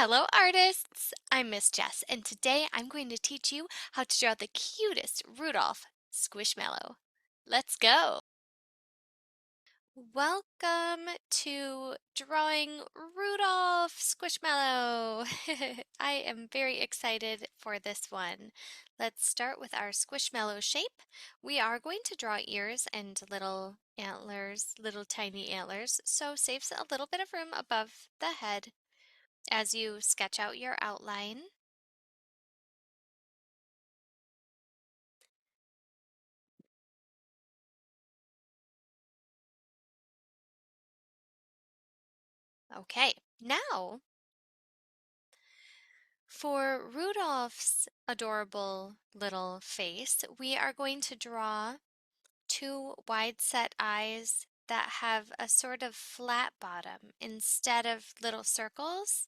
Hello, artists! I'm Miss Jess, and today I'm going to teach you how to draw the cutest Rudolph Squishmallow. Let's go! Welcome to drawing Rudolph Squishmallow. I am very excited for this one. Let's start with our Squishmallow shape. We are going to draw ears and little antlers, little tiny antlers, so saves a little bit of room above the head as you sketch out your outline. Okay, now for Rudolph's adorable little face, we are going to draw two wide set eyes that have a sort of flat bottom. Instead of little circles,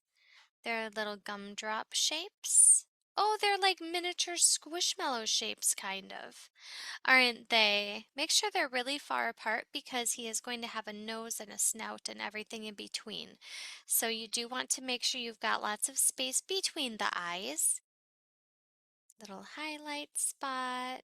they're little gumdrop shapes. Oh, they're like miniature squishmallow shapes, kind of. Aren't they? Make sure they're really far apart because he is going to have a nose and a snout and everything in between. So you do want to make sure you've got lots of space between the eyes. Little highlight spot.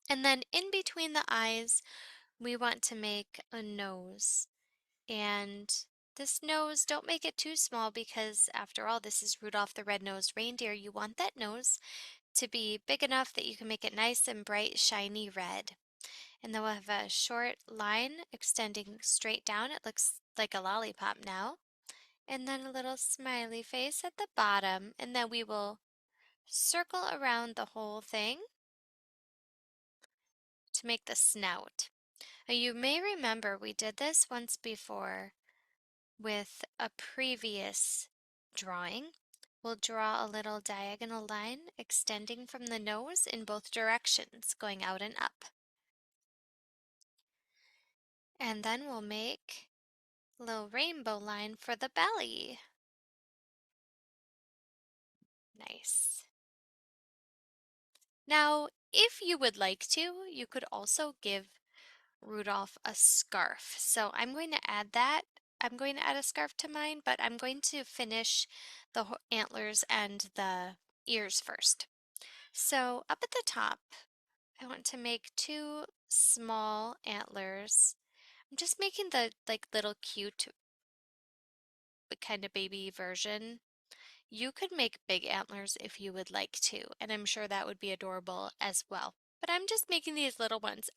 And then in between the eyes, we want to make a nose. And this nose, don't make it too small because after all, this is Rudolph the Red-Nosed Reindeer. You want that nose to be big enough that you can make it nice and bright, shiny red. And then we'll have a short line extending straight down. It looks like a lollipop now. And then a little smiley face at the bottom. And then we will circle around the whole thing to make the snout. Now you may remember we did this once before with a previous drawing. We'll draw a little diagonal line extending from the nose in both directions, going out and up. And then we'll make a little rainbow line for the belly. Nice. Now, if you would like to, you could also give Rudolph a scarf. So I'm going to add that. I'm going to add a scarf to mine, but I'm going to finish the antlers and the ears first. So up at the top, I want to make two small antlers. I'm just making the like little cute kind of baby version. You could make big antlers if you would like to, and I'm sure that would be adorable as well. But I'm just making these little ones.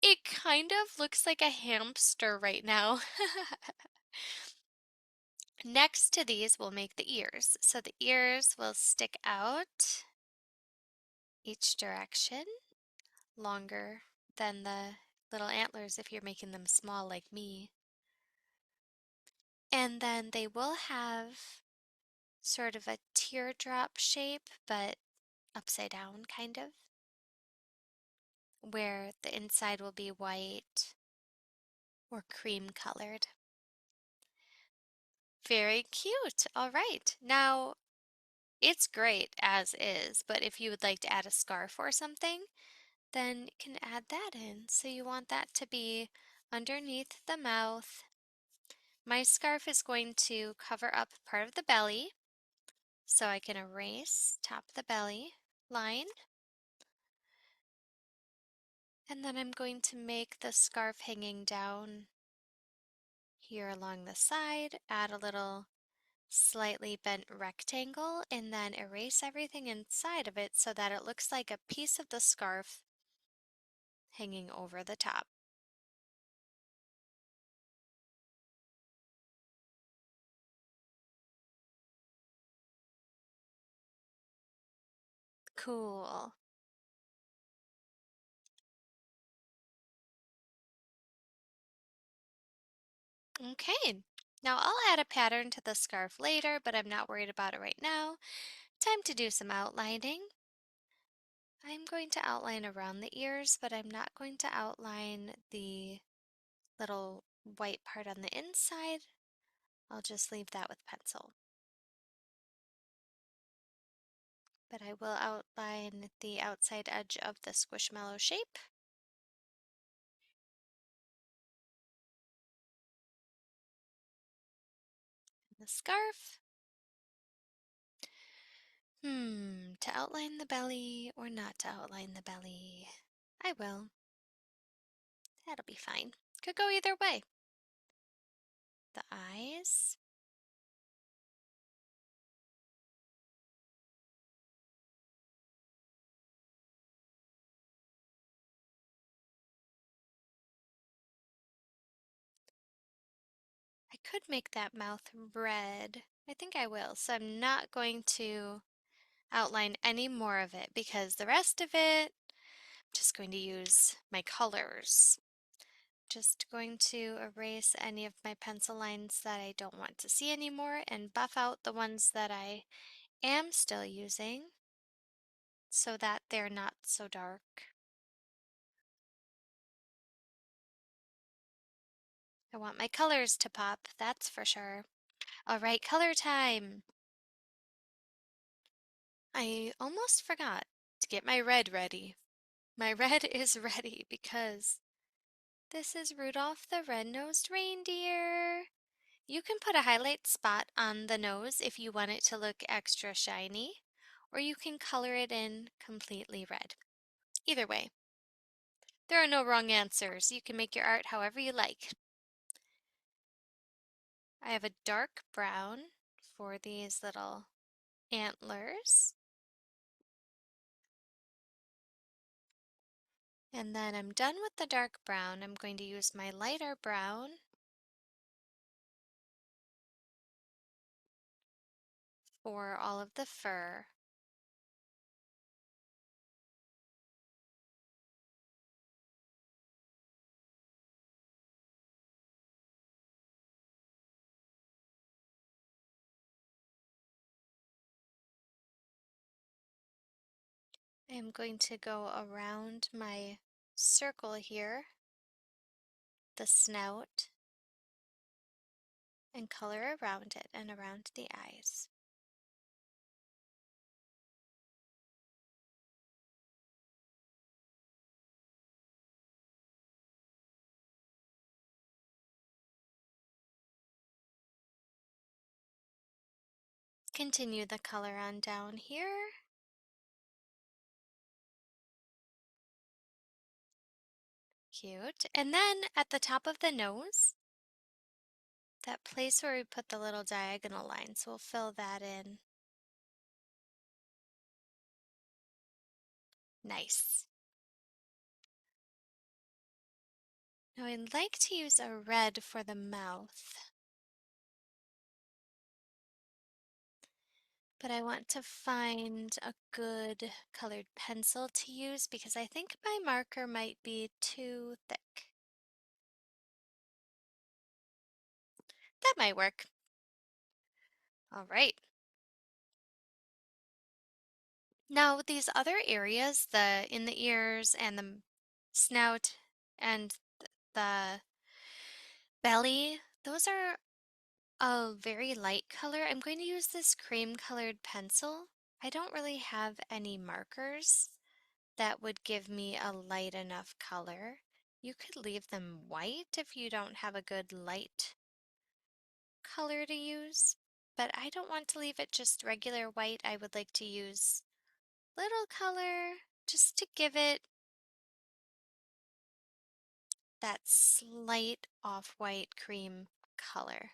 It kind of looks like a hamster right now. Next to these, we'll make the ears. So the ears will stick out each direction, longer than the little antlers if you're making them small like me. And then they will have sort of a teardrop shape, but upside down, kind of, where the inside will be white or cream colored. Very cute. All right. Now, it's great as is, but if you would like to add a scarf or something, then you can add that in. So you want that to be underneath the mouth. My scarf is going to cover up part of the belly, so I can erase top of the belly line. And then I'm going to make the scarf hanging down here along the side, add a little slightly bent rectangle, and then erase everything inside of it so that it looks like a piece of the scarf hanging over the top. Cool. Okay, now I'll add a pattern to the scarf later, but I'm not worried about it right now. Time to do some outlining. I'm going to outline around the ears, but I'm not going to outline the little white part on the inside. I'll just leave that with pencil. but I will outline the outside edge of the Squishmallow shape. The scarf. To outline the belly or not to outline the belly? I will. That'll be fine. Could go either way. The eyes. I could make that mouth red. I think I will. So I'm not going to outline any more of it because the rest of it, I'm just going to use my colors. Just going to erase any of my pencil lines that I don't want to see anymore and buff out the ones that I am still using so that they're not so dark. I want my colors to pop, that's for sure. All right, color time. I almost forgot to get my red ready. My red is ready because this is Rudolph the Red-Nosed Reindeer. You can put a highlight spot on the nose if you want it to look extra shiny, or you can color it in completely red. Either way, there are no wrong answers. You can make your art however you like. I have a dark brown for these little antlers. And then I'm done with the dark brown. I'm going to use my lighter brown for all of the fur. I'm going to go around my circle here, the snout, and color around it and around the eyes. Continue the color on down here. Cute. And then at the top of the nose, that place where we put the little diagonal lines, we'll fill that in. Nice. Now I'd like to use a red for the mouth, but I want to find a good colored pencil to use because I think my marker might be too thick. That might work. All right. Now these other areas, the in the ears and the snout and the belly, those are a very light color. I'm going to use this cream colored pencil. I don't really have any markers that would give me a light enough color. You could leave them white if you don't have a good light color to use, but I don't want to leave it just regular white. I would like to use little color just to give it that slight off-white cream color.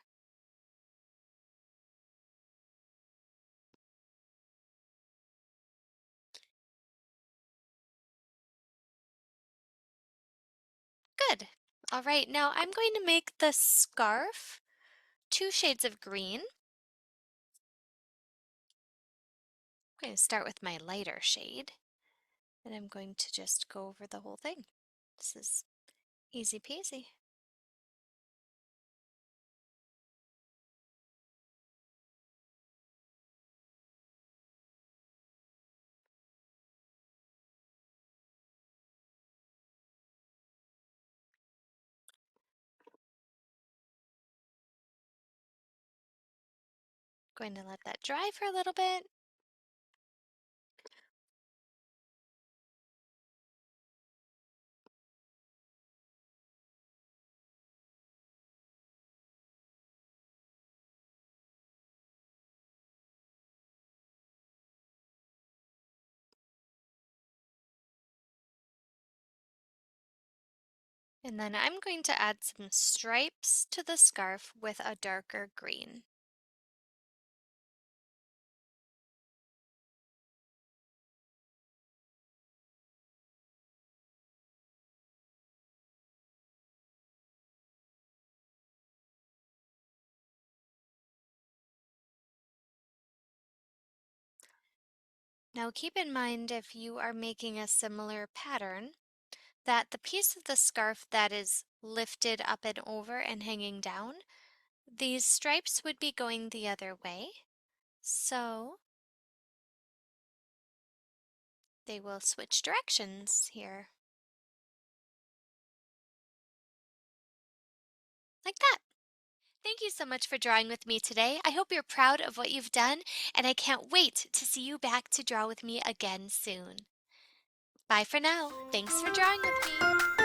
Good. All right, now I'm going to make the scarf 2 shades of green. I'm going to start with my lighter shade, and I'm going to just go over the whole thing. This is easy peasy. Going to let that dry for a little bit. And then I'm going to add some stripes to the scarf with a darker green. Now keep in mind if you are making a similar pattern that the piece of the scarf that is lifted up and over and hanging down, these stripes would be going the other way. So they will switch directions here, like that. Thank you so much for drawing with me today. I hope you're proud of what you've done, and I can't wait to see you back to draw with me again soon. Bye for now. Thanks for drawing with me.